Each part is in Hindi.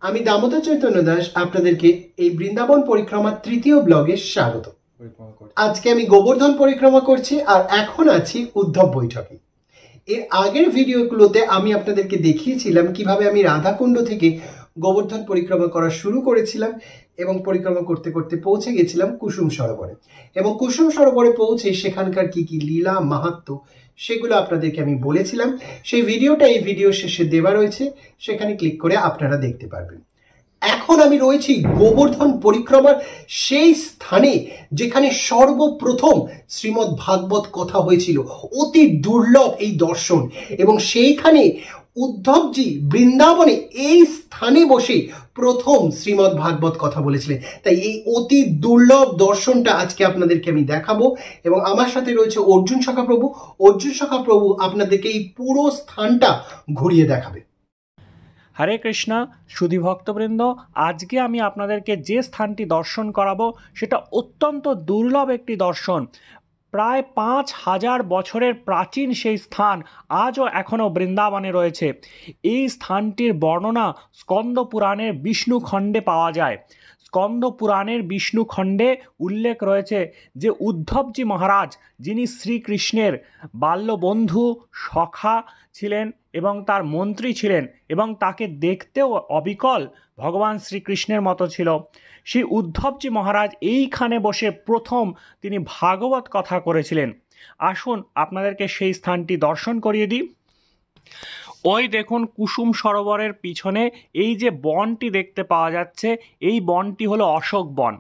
আমি দামোদর চৈতন্য দাস আপনাদেরকে এই বৃন্দাবন পরিক্রমার তৃতীয় ব্লগে স্বাগত। আজকে আমি গোবর্ধন পরিক্রমা করছি আর এখন আছি উদ্ধব বৈঠকে। এর আগের ভিডিওগুলোতে আমি আপনাদেরকে দেখিয়েছিলাম কিভাবে আমি রাধাকুণ্ড থেকে গোবর্ধন পরিক্রমা করা শুরু করেছিলাম এবং পরিক্রমা করতে করতে পৌঁছে গেছিলাম কুসুম সরোবরে, এবং কুসুম সরোবরে পৌঁছে সেখানকার কি কি লীলা মাহাত্ম্য সেগুলো আপনাদেরকে আমি বলেছিলাম। সেই ভিডিওটা এই ভিডিও শেষে দেওয়া রয়েছে, সেখানে ক্লিক করে আপনারা দেখতে পারবেন। এখন আমি রয়েছি গোবর্ধন পরিক্রমার সেই স্থানে যেখানে সর্বপ্রথম শ্রীমদ্ ভাগবত কথা হয়েছিল। অতি দুর্লভ এই দর্শন, এবং সেইখানে উদ্ধবজি বৃন্দাবনে এই স্থানে বসে প্রথম শ্রীমদ্ ভাগবত কথা বলেছিলেন। তাই এই অতি দুর্লভ দর্শনটা আজকে আপনাদেরকে আমি দেখাবো, এবং আমার সাথে রয়েছে অর্জুন সখা প্রভু। অর্জুন সখা প্রভু আপনাদেরকে এই পুরো স্থানটা ঘুরিয়ে দেখাবে। হরে কৃষ্ণা সুধী ভক্তবৃন্দ, আজকে আমি আপনাদেরকে যে স্থানটি দর্শন করাবো সেটা অত্যন্ত দুর্লভ একটি দর্শন। প্রায় 5000 বছরের প্রাচীন সেই স্থান আজও এখনও বৃন্দাবনে রয়েছে। এই স্থানটির বর্ণনা স্কন্দ পুরাণের বিষ্ণু খণ্ডে পাওয়া যায়। স্কন্দ পুরাণের বিষ্ণু খণ্ডে উল্লেখ রয়েছে যে উদ্ধবজি মহারাজ, যিনি শ্রীকৃষ্ণের বাল্যবন্ধু সখা ছিলেন এবং তার মন্ত্রী ছিলেন, এবং তাকে দেখতেও অবিকল ভগবান শ্রীকৃষ্ণের মতো ছিল, সেই উদ্ধবজি মহারাজ এইখানে বসে প্রথম তিনি ভাগবত কথা করেছিলেন। আসুন আপনাদেরকে সেই স্থানটি দর্শন করিয়ে দিই। ওই দেখুন কুসুম সরোবরের পিছনে এই যে বনটি দেখতে পাওয়া যাচ্ছে, এই বনটি হলো অশোক বন।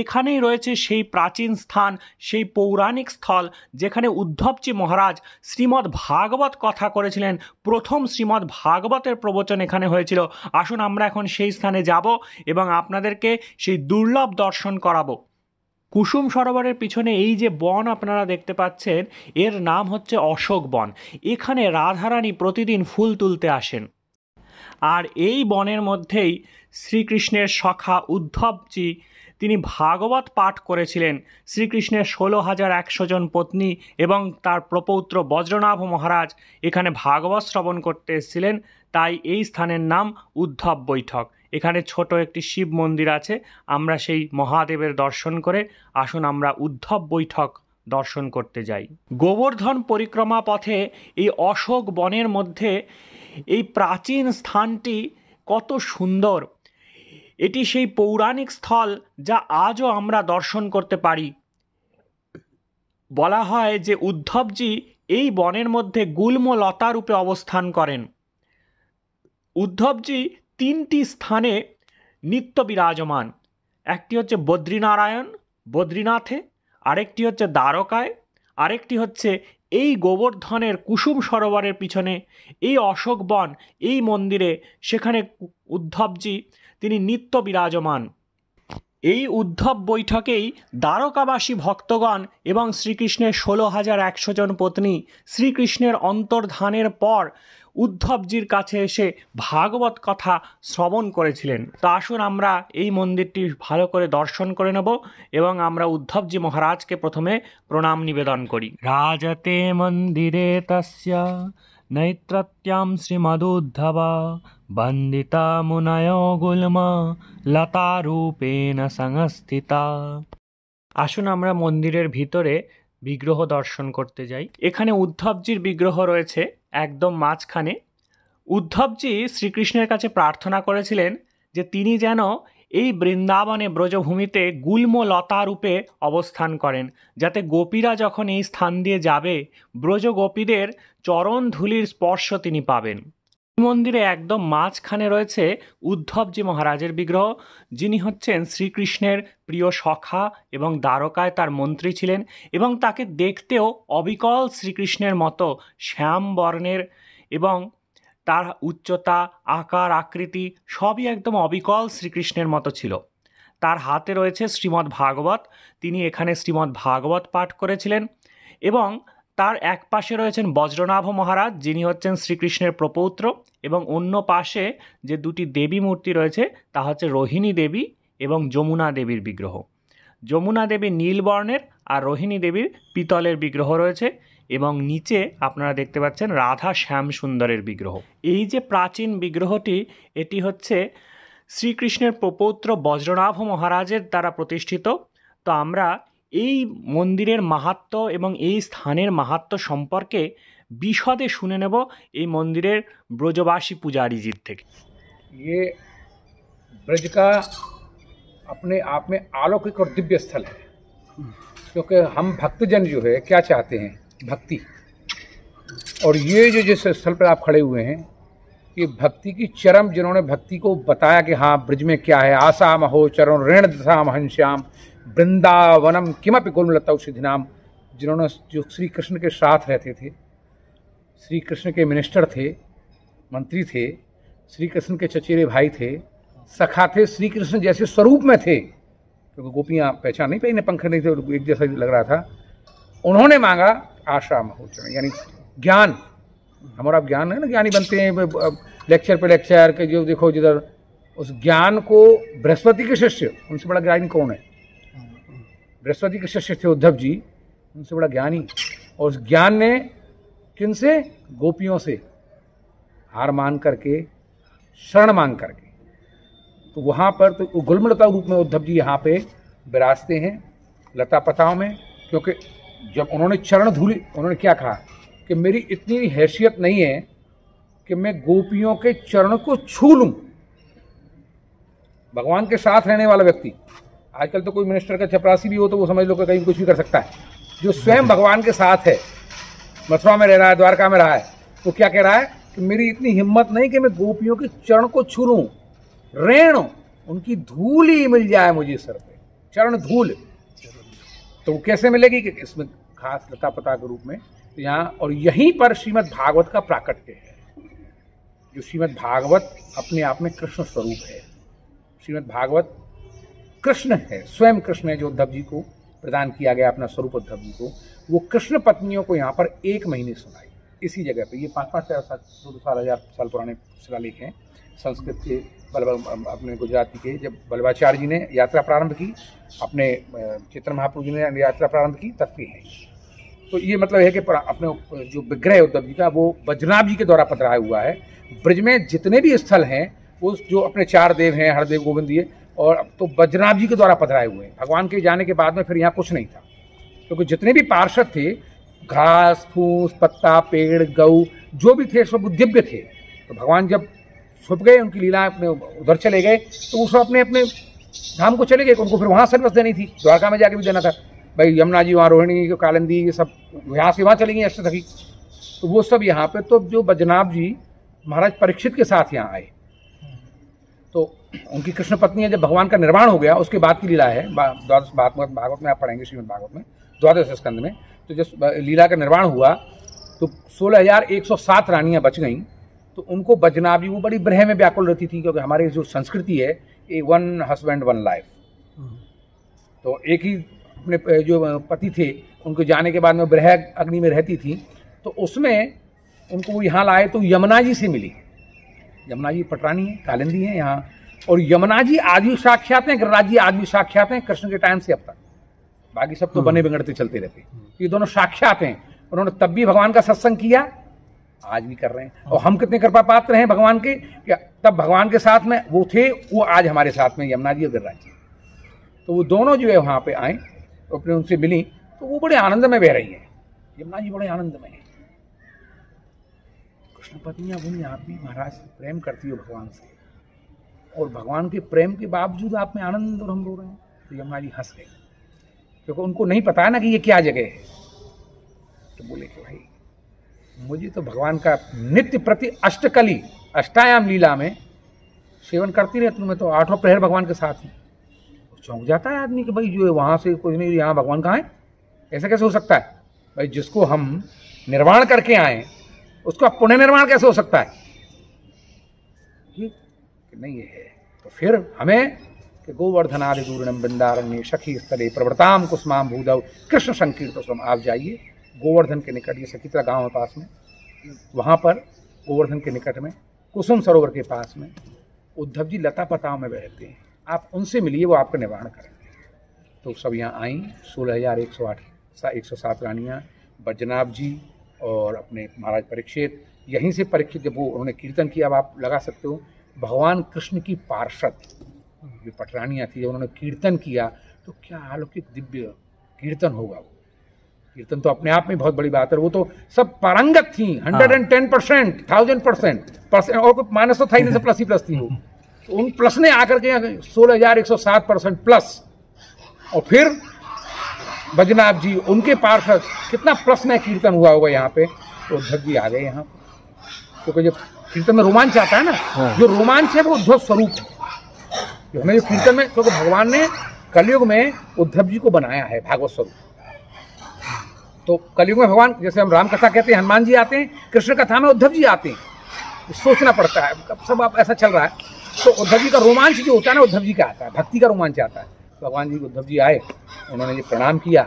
এখানেই রয়েছে সেই প্রাচীন স্থান, সেই পৌরাণিক স্থল যেখানে উদ্ধবজি মহারাজ শ্রীমদ্ ভাগবত কথা করেছিলেন। প্রথম শ্রীমদ্ ভাগবতের প্রবচন এখানে হয়েছিল। আসুন আমরা এখন সেই স্থানে যাব এবং আপনাদেরকে সেই দুর্লভ দর্শন করাবো। কুসুম সরোবরের পিছনে এই যে বন আপনারা দেখতে পাচ্ছেন, এর নাম হচ্ছে অশোক বন। এখানে রাধারানী প্রতিদিন ফুল তুলতে আসেন, আর এই বনের মধ্যেই শ্রীকৃষ্ণের সখা উদ্ধবজি তিনি ভাগবত পাঠ করেছিলেন। শ্রীকৃষ্ণের 16,100 জন পত্নী এবং তার প্রপৌত্র বজ্রনাভ মহারাজ এখানে ভাগবত শ্রবণ করতে এসেছিলেন, তাই এই স্থানের নাম উদ্ধব বৈঠক। এখানে ছোট একটি শিব মন্দির আছে। আমরা সেই মহাদেবের দর্শন করে আসুন আমরা উদ্ধব বৈঠক দর্শন করতে যাই। গোবর্ধন পরিক্রমা পথে এই অশোক বনের মধ্যে এই প্রাচীন স্থানটি কত সুন্দর। এটি সেই পৌরাণিক স্থল যা আজও আমরা দর্শন করতে পারি। বলা হয় যে উদ্ধবজি এই বনের মধ্যে গুল্ম লতা রূপে অবস্থান করেন। উদ্ধবজি 3টি স্থানে নিত্য বিরাজমান। একটি হচ্ছে বদ্রীনাথে, আরেকটি হচ্ছে দ্বারকায়, আরেকটি হচ্ছে এই গোবর্ধনের কুসুম সরোবরের পিছনে এই অশোক বন, এই মন্দিরে, সেখানে উদ্ধবজি তিনি নিত্য বিরাজমান। এই উদ্ধব বৈঠকেই দ্বারকাবাসী ভক্তগণ এবং শ্রীকৃষ্ণের 16,100 জন পত্নী শ্রীকৃষ্ণের অন্তর্ধানের পর উদ্ধবজির কাছে এসে ভাগবত কথা শ্রবণ করেছিলেন। তো আসুন আমরা এই মন্দিরটি ভালো করে দর্শন করে নেব এবং আমরা উদ্ধবজি মহারাজকে প্রথমে প্রণাম নিবেদন করি। রাজতে মন্দিরে তস্য নৈত্রত্যাম শ্রীমদুদ্ধবা বন্দিতা মুনয় গুল্মা লতারূপেণ সংস্থিতা। আসুন আমরা মন্দিরের ভিতরে বিগ্রহ দর্শন করতে যাই। এখানে উদ্ধবজির বিগ্রহ রয়েছে একদম মাঝখানে। উদ্ধবজি শ্রীকৃষ্ণের কাছে প্রার্থনা করেছিলেন যে তিনি যেন এই বৃন্দাবনে ব্রজভূমিতে গুল্ম লতা রূপে অবস্থান করেন, যাতে গোপীরা যখন এই স্থান দিয়ে যাবে ব্রজ গোপীদের চরণ ধূলির স্পর্শ তিনি পাবেন। মন্দিরে একদম মাঝখানে রয়েছে উদ্ধবজি মহারাজের বিগ্রহ, যিনি হচ্ছেন শ্রীকৃষ্ণের প্রিয় সখা এবং দ্বারকায় তার মন্ত্রী ছিলেন, এবং তাকে দেখতেও অবিকল শ্রীকৃষ্ণের মতো শ্যাম বর্ণের, এবং তার উচ্চতা, আকার, আকৃতি সবই একদম অবিকল শ্রীকৃষ্ণের মতো ছিল। তার হাতে রয়েছে শ্রীমদ্ ভাগবত। তিনি এখানে শ্রীমদ্ ভাগবত পাঠ করেছিলেন, এবং তার এক পাশে রয়েছেন বজ্রনাভ মহারাজ, যিনি হচ্ছেন শ্রীকৃষ্ণের প্রপৌত্র, এবং অন্য পাশে যে দুটি দেবী মূর্তি রয়েছে তা হচ্ছে রোহিণী দেবী এবং যমুনা দেবীর বিগ্রহ। যমুনা দেবী নীল বর্ণের আর রোহিণী দেবীর পিতলের বিগ্রহ রয়েছে, এবং নিচে আপনারা দেখতে পাচ্ছেন রাধা শ্যাম সুন্দরের বিগ্রহ। এই যে প্রাচীন বিগ্রহটি, এটি হচ্ছে শ্রীকৃষ্ণের প্রপৌত্র বজ্রনাভ মহারাজের দ্বারা প্রতিষ্ঠিত। তো আমরা এই মন্দিরের মাহাত্ম্য এবং এই স্থানের মাহাত্ম্য সম্পর্কে বিশদে শুনে নেব এই মন্দিরের ব্রজবাসী পূজারীজির থেকে। ये ब्रज का अपने आप में अलौकिक और दिव्य स्थल है, क्योंकि हम भक्तजन जो है क्या चाहते हैं, भक्ति। और ये जो जिस स्थल पर आप खड़े हुए हैं, ये भक्ति की चरम, जिन्होंने भक्ति को बताया कि हाँ ब्रज में क्या है, आशा महो चरण ऋण दशा महनश्याम वृंदावनम किमपि गुलमलता सिद्धिनाम, जिन्होंने जो श्री कृष्ण के साथ रहते थे, श्री कृष्ण के मिनिस्टर थे, मंत्री थे, श्री कृष्ण के चचेरे भाई थे, सखा थे, श्री कृष्ण जैसे स्वरूप में थे, क्योंकि गोपियाँ पहचान नहीं पाई, पंख नहीं थे, एक जैसा लग रहा था। उन्होंने मांगा आशा महोचरण, यानी ज्ञान। हमारा ज्ञान है ना, ज्ञानी बनते हैं लेक्चर पे लेक्चर के, जो देखो जिधर, उस ज्ञान को बृहस्पति के शिष्य, उनसे बड़ा ज्ञानी कौन है? बृहस्पति के शिष्य थे उद्धव जी, उनसे बड़ा ज्ञानी। और उस ज्ञान ने किनसे? गोपियों से हार मान करके, शरण मांग करके। तो वहाँ पर तो गुलमलता रूप में उद्धव जी यहाँ पे विराजते हैं, लता पताओं में। क्योंकि जब उन्होंने चरण धूली, उन्होंने क्या कहा कि मेरी इतनी हैसियत नहीं है कि मैं गोपियों के चरण को छू लूँ। भगवान के साथ रहने वाला व्यक्ति, आजकल तो कोई मिनिस्टर का चपरासी भी हो तो वो समझ लो कि कहीं कुछ भी कर सकता है। जो स्वयं भगवान के साथ है, मथुरा में रह रहा है, द्वारका में रहा है, तो क्या कह रहा है कि मेरी इतनी हिम्मत नहीं कि मैं गोपियों के चरण को छू लूं, रेण उनकी धूल ही मिल जाए मुझे सर पे, चरण धूल। तो वो कैसे मिलेगी? कि इसमें खास लता पता के रूप में यहाँ, और यहीं पर श्रीमद् भागवत का प्राकट्य है। जो श्रीमद् भागवत अपने आप में कृष्ण स्वरूप है। श्रीमद् भागवत कृष्ण है, स्वयं कृष्ण है, जो उद्धव जी को प्रदान किया गया अपना स्वरूप उद्धव जी को। वो कृष्ण पत्नियों को यहाँ पर 1 महीने सुनाई, इसी जगह पे। ये 5,000 साल पुराने शिलालेख हैं संस्कृत के, अपने गुजराती के। जब वल्लभाचार्य जी ने यात्रा प्रारंभ की, अपने चैतन्य महाप्रभु जी ने यात्रा प्रारंभ की, तब के हैं। तो ये मतलब है कि अपने जो विग्रह उद्धव जी का, वो बजनाभ जी के द्वारा पधराया हुआ है। ब्रज में जितने भी स्थल हैं, वो जो अपने 4 देव हैं, हरदेव गोविंद ये, और अब तो बजनाभ जी के द्वारा पधराए हुए हैं। भगवान के जाने के बाद में फिर यहाँ कुछ नहीं था, क्योंकि जितने भी पार्षद थे, घास फूस पत्ता पेड़ गऊ जो भी थे, सब दिव्य थे। तो भगवान जब छुप गए, उनकी लीला अपने उधर चले गए, तो वो सब अपने अपने धाम को चले गए। उनको फिर वहाँ सर्विस देनी थी, द्वारका में जाके भी देना था। भाई यमुना जी वहाँ, रोहिणी कालिंदी, ये सब यहाँ से वहाँ चली गई अष्टसखी। तो वो सब यहाँ पे, तो जो बजनाभ जी महाराज परीक्षित के साथ यहाँ आए, तो उनकी कृष्ण पत्नी है। जब भगवान का निर्वाण हो गया, उसके बाद की लीला है, द्वादश भागवत में आप पढ़ेंगे, श्रीमद् भागवत में द्वादश स्कंद में। तो जब लीला का निर्वाण हुआ, तो 16,107 रानियां बच गईं। तो उनको बजनाभ जी, वो बड़ी ब्रह में व्याकुल रहती थी, क्योंकि हमारी जो संस्कृति है, ये 1 हस्बैंड 1 लाइफ। तो एक ही अपने जो पति थे, उनको जाने के बाद में ब्रह अग्नि में रहती थी। तो उसमें उनको वो यहाँ लाए, तो यमुना जी से मिली। यमुना जी पटरानी है, कालिंदी है यहाँ। और यमुना जी आज भी साक्षात हैं, गिरिराज जी आज भी साक्षात हैं, कृष्ण के टाइम से अब तक। बाकी सब तो बने बिगड़ते चलते रहते, ये दोनों साक्षात हैं। उन्होंने तब भी भगवान का सत्संग किया, आज भी कर रहे हैं। और हम कितने कृपा पात्र हैं भगवान के, कि तब भगवान के साथ में वो थे, वो आज हमारे साथ में यमुना जी और गिरिराज जी। तो वो दोनों जो है वहाँ पे आए, तो अपने उनसे मिली, तो वो बड़े आनंद में बह रही हैं। यमुना जी बड़े आनंद में है। कृष्ण पत्नियां बोली, आप भी महाराज प्रेम करती हो भगवान से, और भगवान के प्रेम के बावजूद आप में आनंद और हम रो रहे हैं। तो यमुना जी हंस गई, क्योंकि उनको नहीं पता है ना कि ये क्या जगह है। तो बोले कि भाई मुझे तो भगवान का नित्य प्रति अष्टकली, अष्टायाम लीला में सेवन करती रहती हूँ मैं, तो 8 प्रहर भगवान के साथ हूँ। चौंक जाता है आदमी कि भाई जो है वहाँ से कुछ नहीं, यहाँ भगवान कहाँ है, ऐसा कैसे हो सकता है? भाई जिसको हम निर्वाण करके आए, उसका पुनः निर्माण कैसे हो सकता है? कि नहीं ये है। तो फिर हमें कि गोवर्धनादि दूरणम वृंदारण्य सखी स्थले प्रवृताम कुसुमाम भूदव कृष्ण संकीर्तनम। आप जाइए गोवर्धन के निकट, ये सखीतरा गांव है पास में, वहाँ पर गोवर्धन के निकट में कुसुम सरोवर के पास में उद्धव जी लता पताओं में बैठते हैं। आप उनसे मिलिए, वो आपका निवारण करेंगे। तो सब यहाँ आई 16,107 रानियाँ, बजनाभ जी और अपने महाराज परीक्षित। यहीं से परीक्षित जब वो उन्होंने कीर्तन किया, अब आप लगा सकते हो भगवान कृष्ण की पार्षद जो पटरानियाँ थी, जब उन्होंने कीर्तन किया तो क्या अलौकिक दिव्य कीर्तन होगा। वो कीर्तन तो अपने आप में बहुत बड़ी बात है। वो तो सब पारंगत थी, 110%, 1000% और कोई माइनस तो था ही नहीं, सब प्लस ही प्लस थी वो। तो उन प्लस ने आकर के 16,107% प्लस, और फिर बजनाभ जी उनके पार्षद, कितना प्लस में कीर्तन हुआ होगा यहाँ पे। तो उद्धव जी आ गए यहाँ, क्योंकि जब कीर्तन में रोमांच आता है ना, जो रोमांच है वो उद्धव स्वरूप है। जो हमें जो कीर्तन में, क्योंकि भगवान ने कलयुग में उद्धव जी को बनाया है भागवत स्वरूप। तो कलयुग में भगवान, जैसे हम राम कथा कहते हैं हनुमान जी आते हैं, कृष्ण कथा में उद्धव जी आते हैं। सोचना पड़ता है, सब अब ऐसा चल रहा है। तो उद्धव जी का रोमांच जो होता है ना, उद्धव जी का आता है, भक्ति का रोमांच आता है। भगवान जी उद्धव जी आए, उन्होंने ये प्रणाम किया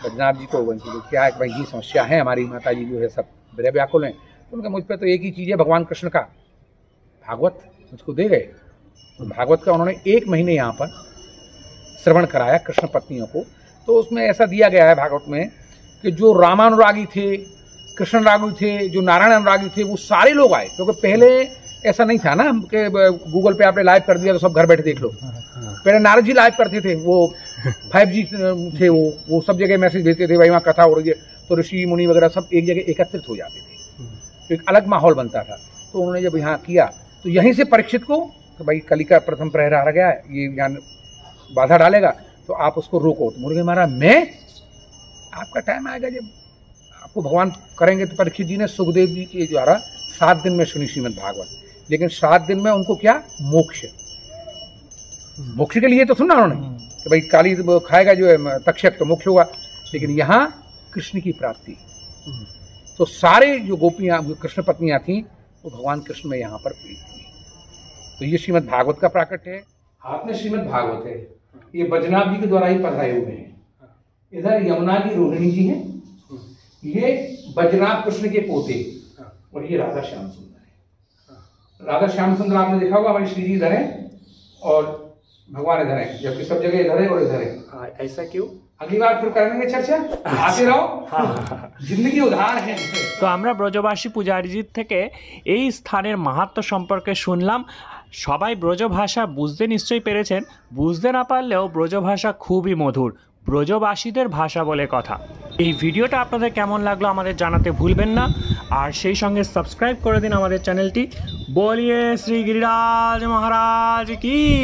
बजनाभ जी को। क्या है कि भाई ये समस्या है, हमारी माता जी जो है सब बड़े व्याकुल हैं। तो उनका मुझ पर तो एक ही चीज़ है, भगवान कृष्ण का भागवत मुझको दे गए। तो भागवत का उन्होंने 1 महीने यहाँ पर श्रवण कराया कृष्ण पत्नियों को। तो उसमें ऐसा दिया गया है भागवत में कि जो रामानुरागी थे, कृष्ण रागी थे, जो नारायण अनुरागी थे, वो सारे लोग आए। क्योंकि पहले ऐसा नहीं था ना कि गूगल पे आपने लाइव कर दिया तो सब घर बैठे देख लो। पहले नारद जी लाइव करते थे, वो 5G थे, वो सब जगह मैसेज भेजते थे, भाई वहाँ कथा हो रही है। तो ऋषि मुनि वगैरह सब एक जगह एकत्रित हो जाते थे, तो एक अलग माहौल बनता था। तो उन्होंने जब यहाँ किया तो यहीं से परीक्षित को तो भाई कली का प्रथम प्रहर आ गया है, ये यहाँ बाधा डालेगा तो आप उसको रोको। तो मुर्गे मारा, मैं आपका टाइम आएगा जब आपको भगवान करेंगे। तो परीक्षित जी ने सुखदेव जी के द्वारा 7 दिन में सुनी श्रीमद् भागवत, लेकिन 7 दिन में उनको क्या मोक्ष, मोक्ष के लिए तो सुना उन्होंने कि भाई काली खाएगा जो है तक्षक तो मोक्ष होगा, लेकिन यहाँ कृष्ण की प्राप्ति। तो सारे जो गोपियाँ कृष्ण पत्नियाँ थीं वो भगवान कृष्ण में यहाँ पर प्रीत थी। तो ये श्रीमद् भागवत का प्राकट्य है। हाथ में श्रीमद् भागवत है, ये बजनाभ जी के द्वारा ही पधराए हुए हैं। इधर यमुना जी रोहिणी जी हैं, ये बजनाभ कृष्ण के पोते, और ये राधा श्याम सुंदर है। राधा श्याम सुंदर आपने देखा होगा, हमारी श्री जी इधर है और भगवान इधर है, जबकि सब जगह इधर है और इधर है। ऐसा क्यों? अगली बार फिर करेंगे चर्चा, आते रहो, जिंदगी उधार है। তো আমরা ব্রজবাসী পূজারীজির থেকে এই স্থানের মাহাত্ম্য সম্পর্কে শুনলাম। সবাই ব্রজ ভাষা বুঝতে নিশ্চয়ই পেরেছেন, বুঝতে না পারলেও ব্রজ ভাষা খুবই মধুর, ব্রজবাসীদের ভাষা বলে কথা। এই ভিডিওটা আপনাদের কেমন লাগলো আমাদের জানাতে ভুলবেন না, আর সেই সঙ্গে সাবস্ক্রাইব করে দিন আমাদের চ্যানেলটি। বলিয়ে শ্রী গিরিরাজ মহারাজ কি।